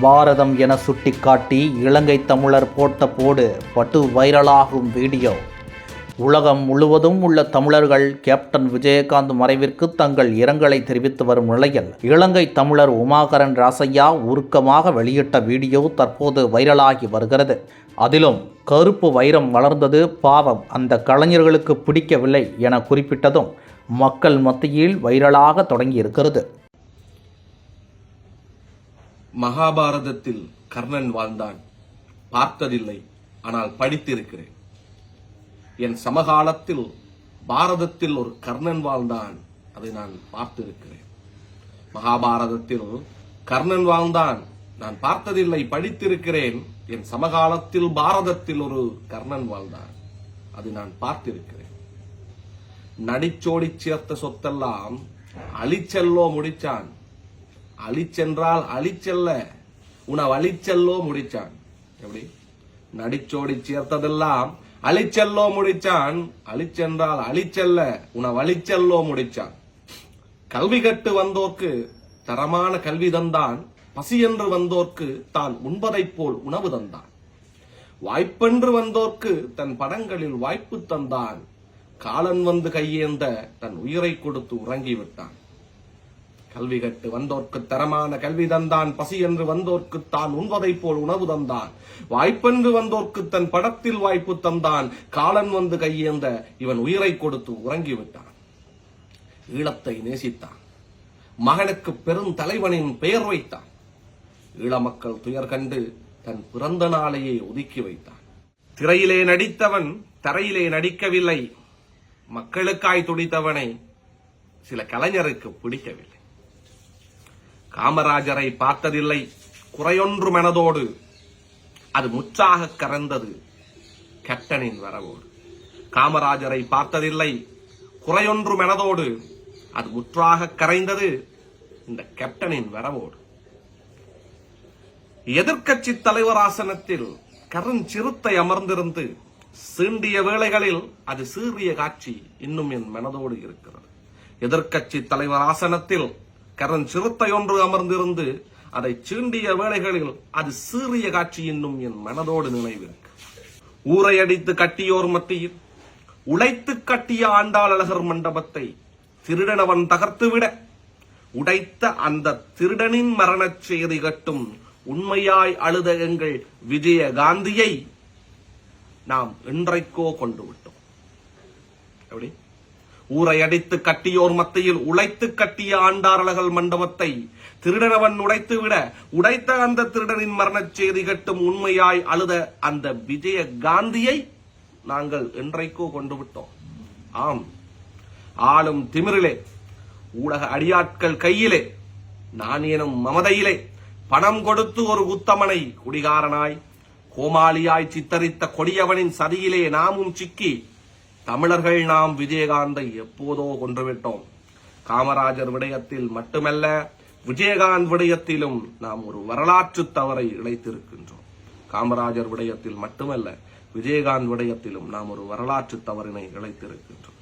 பாரதம் என சுட்டிக்காட்டி இலங்கை தமிழர் போட்ட போடு படு வைரலாகும் வீடியோ. உலகம் முழுவதும் உள்ள தமிழர்கள் கேப்டன் விஜயகாந்த் மறைவிற்கு தங்கள் இரங்கலை தெரிவித்து வரும் நிலையில் இலங்கை தமிழர் உமாகரன் ராசையா உருக்கமாக வெளியிட்ட வீடியோ தற்போது வைரலாகி வருகிறது. அதிலும் கருப்பு வைரம் வளர்ந்தது பாவம், அந்த கலைஞர்களுக்கு பிடிக்கவில்லை என குறிப்பிட்டதும் மக்கள் மத்தியில் வைரலாக தொடங்கியிருக்கிறது. மகாபாரதத்தில் கர்ணன் வாழ்ந்தான், பார்த்ததில்லை, ஆனால் படித்திருக்கிறேன். என் சமகாலத்தில் பாரதத்தில் ஒரு கர்ணன் வாழ்ந்தான், அதை நான் பார்த்திருக்கிறேன். மகாபாரதத்தில் கர்ணன் வாழ்ந்தான், நான் பார்த்ததில்லை, படித்திருக்கிறேன். என் சமகாலத்தில் பாரதத்தில் ஒரு கர்ணன் வாழ்ந்தான், அதை நான் பார்த்திருக்கிறேன். நடிச்சோடி சேர்த்த சொத்தெல்லாம் அழிச்செல்லோ முடிச்சான், அழிச்சென்றால் அழிச்செல்ல உணவு அழிச்செல்லோ முடிச்சான். எப்படி? நடிச்சோடி சேர்த்ததெல்லாம் அழிச்செல்லோ முடிச்சான், அழிச்சென்றால் அழிச்செல்ல உணவு அழிச்செல்லோ முடிச்சான். கல்வி கட்டு வந்தோர்க்கு தரமான கல்வி தந்தான், பசி என்று வந்தோர்க்கு தான் உண்பதைப் போல் உணவு தந்தான். வாய்ப்பென்று வந்தோர்க்கு தன் படங்களில் வாய்ப்பு தந்தான், காலன் வந்து கையேந்த தன் உயிரை கொடுத்து உறங்கிவிட்டான். கல்வி கட்டு வந்தோர்க்கு தரமான கல்வி தந்தான், பசி என்று வந்தோர்க்கு தான் உண்பதைப் போல் உணவு தந்தான். வாய்ப்பென்று வந்தோர்க்கு தன் படத்தில் வாய்ப்பு தந்தான், காலன் வந்து கையேந்த இவன் உயிரை கொடுத்து உறங்கிவிட்டான். ஈழத்தை நேசித்தான், மகனுக்கு பெரும் தலைவனின் பெயர் வைத்தான். ஈழ மக்கள் துயர் கண்டு தன் பிறந்த நாளையே ஒதுக்கி வைத்தான். திரையிலே நடித்தவன் தரையிலே நடிக்கவில்லை, மக்களுக்காய் துடித்தவனை சில கலைஞருக்கு பிடிக்கவில்லை. காமராஜரை பார்த்ததில்லை, குறையொன்று மனதோடு, அது முற்றாக கறந்தது கேப்டனின் வரவோடு. காமராஜரை பார்த்ததில்லை, குறையொன்று மனதோடு, அது முற்றாக கரைந்தது இந்த கேப்டனின் வரவோடு. எதிர்க்கட்சி தலைவர் ஆசனத்தில் கரண் சிறுத்தை அமர்ந்திருந்து சீண்டிய வேளைகளில் அது சீறிய காட்சி இன்னும் என் மனதோடு இருக்கிறது. எதிர்க்கட்சி தலைவர் ஆசனத்தில் கரண் சிறுத்தை ஒன்று அமர்ந்திருந்து அதை சீண்டிய வேளைகளில் அது சீறிய காட்சி இன்னும் என் மனதோடு நினைவிருக்கு. ஊரை அடித்து கட்டியோர் மத்தியில் உடைத்து கட்டிய ஆண்டாளழகர் மண்டபத்தை திருடனவன் தகர்த்துவிட உடைத்த அந்த திருடனின் மரணச் செய்தி கட்டும் உண்மையாய் அழுத எங்கள் விஜயகாந்தியை நாம் இன்றைக்கோ கொண்டு விட்டோம். எப்படி? ஊரை அடித்து கட்டியோர் மத்தியில் உழைத்து கட்டிய ஆண்டாளழகர் மண்டபத்தை திருடனவன் உடைத்துவிட உடைத்த அந்த திருடனின் மரணச் செய்தி கட்டும் உண்மையாய் அழுத அந்த விஜயகாந்தியை நாங்கள் இன்றைக்கோ கொண்டு விட்டோம். ஆம், ஆளும் திமிரிலே, ஊடக அடியாட்கள் கையிலே, நான் எனும் மமதையிலே பணம் கொடுத்து ஒரு உத்தமனை குடிகாரனாய் கோமாளியாய் சித்தரித்த கொடியவனின் சதியிலே நாமும் சிக்கி தமிழர்கள் நாம் விஜயகாந்தை எப்போதோ கொன்றுவிட்டோம். காமராஜர் விடயத்தில் மட்டுமல்ல, விஜயகாந்த் விடயத்திலும் நாம் ஒரு வரலாற்று தவறை இழைத்திருக்கின்றோம். காமராஜர் விடயத்தில் மட்டுமல்ல, விஜயகாந்த் விடயத்திலும் நாம் ஒரு வரலாற்று தவறினை இழைத்திருக்கின்றோம்.